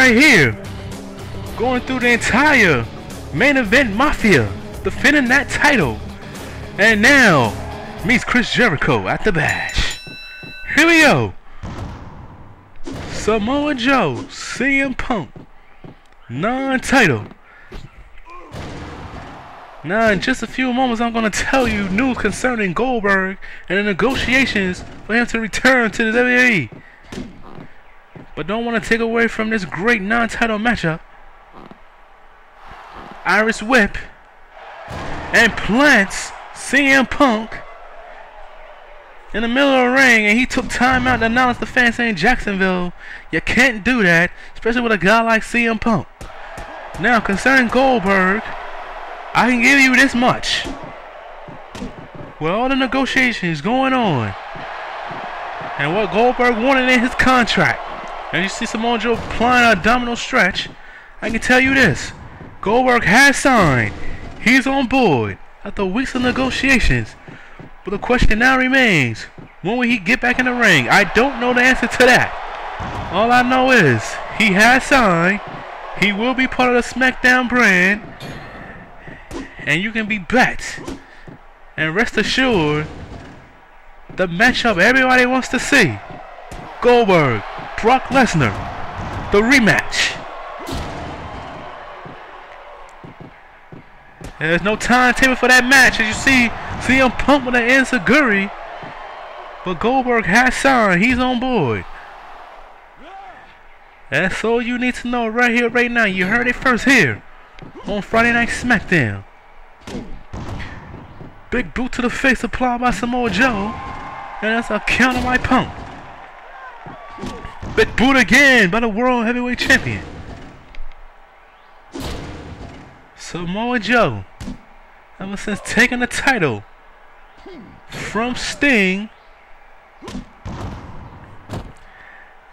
right here, going through the entire Main Event Mafia, defending that title, and now meets Chris Jericho at the match. Here we go. Samoa Joe, CM Punk, non-title. Now in just a few moments I'm going to tell you news concerning Goldberg and the negotiations for him to return to the WWE. But don't want to take away from this great non-title matchup. Irish Whip and plants CM Punk in the middle of the ring, and he took time out to announce the fans saying, Jacksonville, you can't do that, especially with a guy like CM Punk. Now concerning Goldberg, I can give you this much. With all the negotiations going on and what Goldberg wanted in his contract, and you see Samoa Joe applying a domino stretch, I can tell you this. Goldberg has signed. He's on board after weeks of negotiations. But the question now remains, when will he get back in the ring? I don't know the answer to that. All I know is he has signed. He will be part of the SmackDown brand. And you can be bet and rest assured the matchup everybody wants to see. Goldberg, Brock Lesnar, the rematch. There's no timetable for that match, as you see CM Punk with an enziguri, but Goldberg has signed. He's on board. That's all you need to know right here, right now. You heard it first here on Friday Night SmackDown. Big boot to the face applied by Samoa Joe, and that's a counter by Punk. Big boot again by the World Heavyweight Champion. Samoa Joe, ever since taking the title from Sting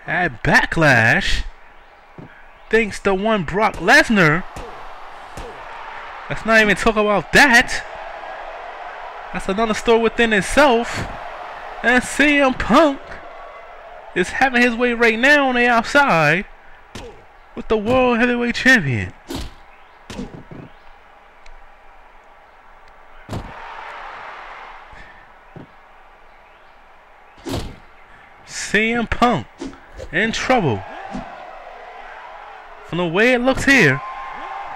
at Backlash, thanks to one Brock Lesnar. Let's not even talk about that. That's another story within itself. And CM Punk is having his way right now on the outside with the World Heavyweight Champion. CM Punk in trouble. From the way it looks here,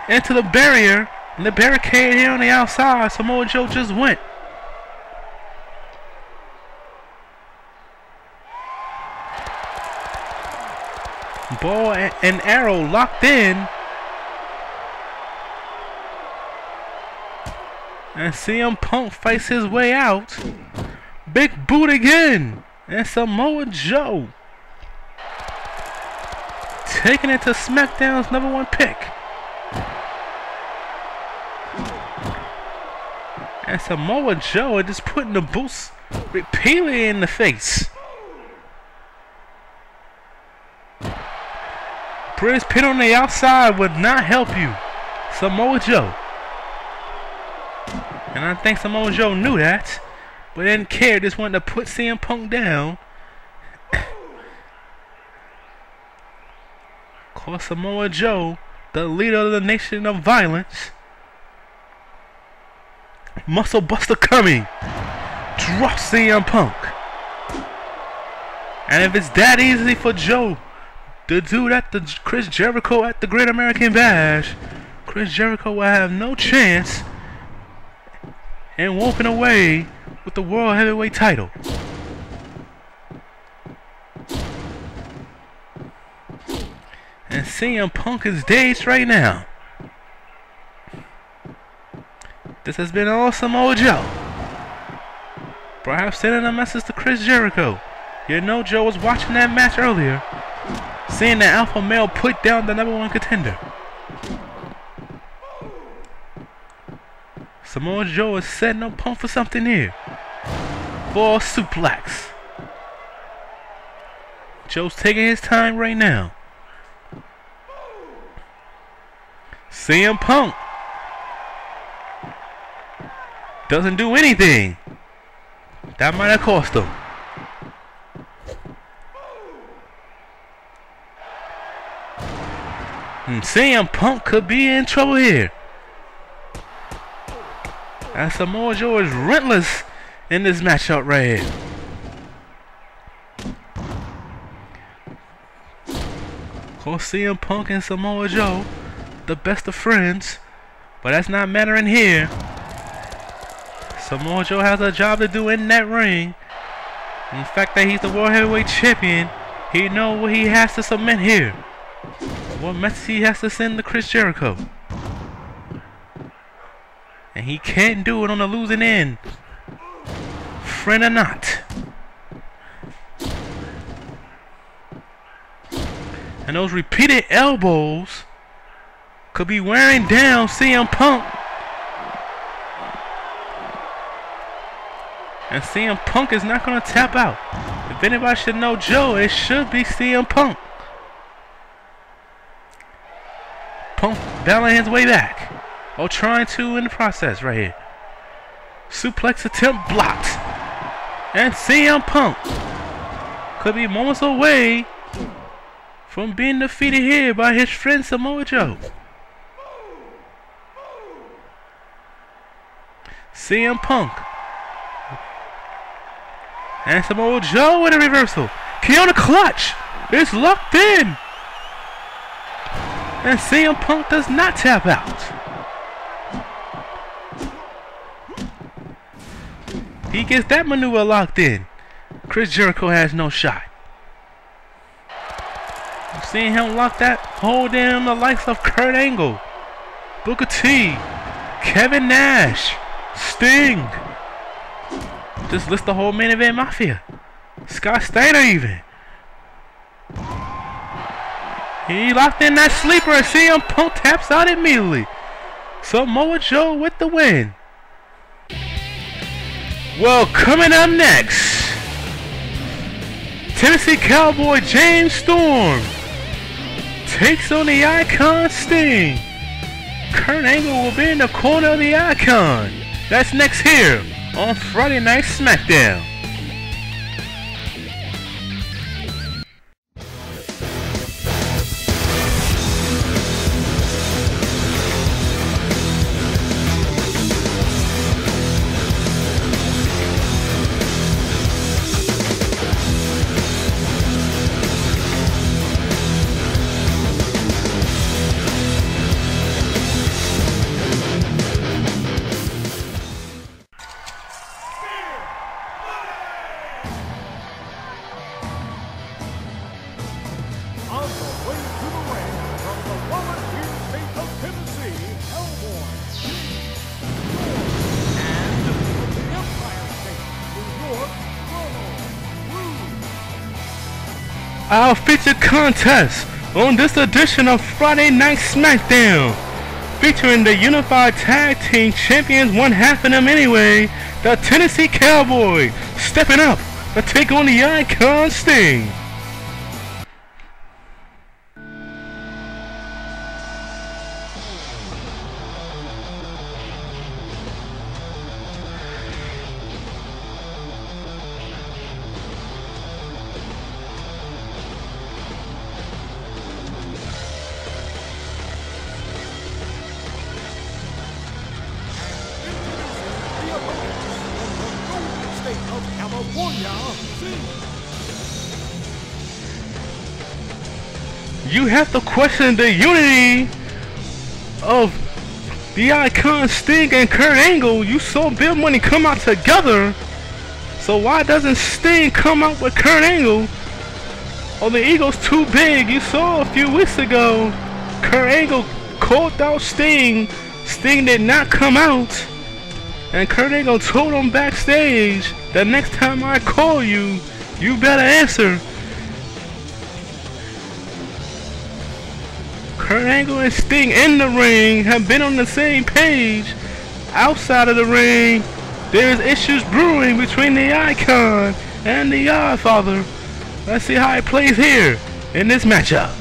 into the barrier and the barricade here on the outside, Samoa Joe just went. Ball and arrow locked in. And CM Punk fights his way out. Big boot again. And Samoa Joe taking it to SmackDown's #1 pick. And Samoa Joe is just putting the boots repeatedly in the face. British pin on the outside would not help you, Samoa Joe. And I think Samoa Joe knew that, but didn't care, just wanted to put CM Punk down. Call Samoa Joe the leader of the Nation of Violence. Muscle Buster coming. Drop CM Punk. And if it's that easy for Joe to do that to Chris Jericho at the Great American Bash, Chris Jericho will have no chance in walking away with the World Heavyweight title. And CM Punk is dazed right now. This has been all Samoa Joe. Perhaps sending a message to Chris Jericho. You know Joe was watching that match earlier, seeing the alpha male put down the #1 contender. Samoa Joe is setting up Punk for something here. For a suplex. Joe's taking his time right now. CM Punk doesn't do anything. That might have cost him. CM Punk could be in trouble here. And Samoa Joe is relentless in this matchup right here. Of course, CM Punk and Samoa Joe, the best of friends, but that's not mattering here. Samoa Joe has a job to do in that ring. And the fact that he's the World Heavyweight Champion, he knows what he has to submit here. What message he has to send to Chris Jericho. And he can't do it on the losing end. Friend or not. And those repeated elbows could be wearing down CM Punk. And CM Punk is not going to tap out. If anybody should know Joe, it should be CM Punk. Punk battling his way back. Or trying to in the process right here. Suplex attempt blocked. And CM Punk could be moments away from being defeated here by his friend Samoa Joe. CM Punk. And Samoa Joe with a reversal. Kiona clutch. It's locked in. And CM Punk does not tap out. He gets that maneuver locked in. Chris Jericho has no shot. I'm seeing him lock that, hold in the likes of Kurt Angle, Booker T, Kevin Nash, Sting. Just list the whole Main Event Mafia. Scott Steiner even. He locked in that sleeper and CM Punk taps out immediately. Samoa Joe with the win. Well, coming up next, Tennessee Cowboy James Storm takes on the Icon Sting. Kurt Angle will be in the corner of the Icon. That's next here on Friday Night SmackDown. Our featured contest on this edition of Friday Night SmackDown, featuring the Unified Tag Team Champions, one half of them anyway, the Tennessee Cowboy, stepping up to take on the Icon Sting. You have to question the unity of the Icon Sting and Kurt Angle. You saw Big Money come out together, so why doesn't Sting come out with Kurt Angle? Oh, the ego's too big. You saw a few weeks ago, Kurt Angle called out Sting. Sting did not come out, and Kurt Angle told him backstage, the next time I call you, you better answer. Kurt Angle and Sting in the ring have been on the same page. Outside of the ring, there's issues brewing between the Icon and the Godfather. Let's see how it plays here in this matchup.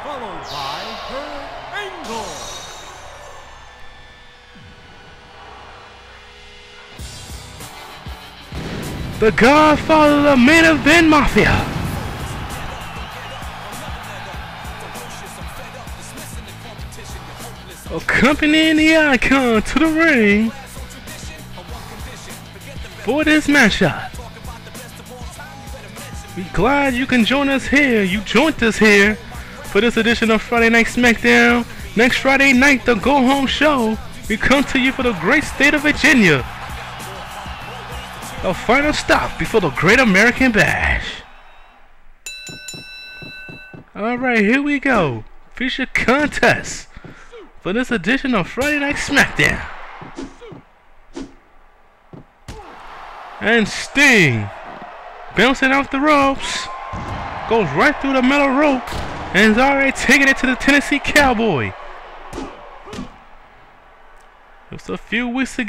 Followed by Kurt Angle. the godfather of the Main Event Mafia. Accompanying the Icon to the ring for this matchup. We're glad you can join us here. You joined us here for this edition of Friday Night SmackDown. Next Friday night, the Go Home Show. We come to you for the great state of Virginia. The final stop before the Great American Bash. Alright, here we go. Feature contest for this edition of Friday Night SmackDown. And Sting, bouncing off the ropes, goes right through the metal rope and is already taking it to the Tennessee Cowboy. Just a few weeks ago.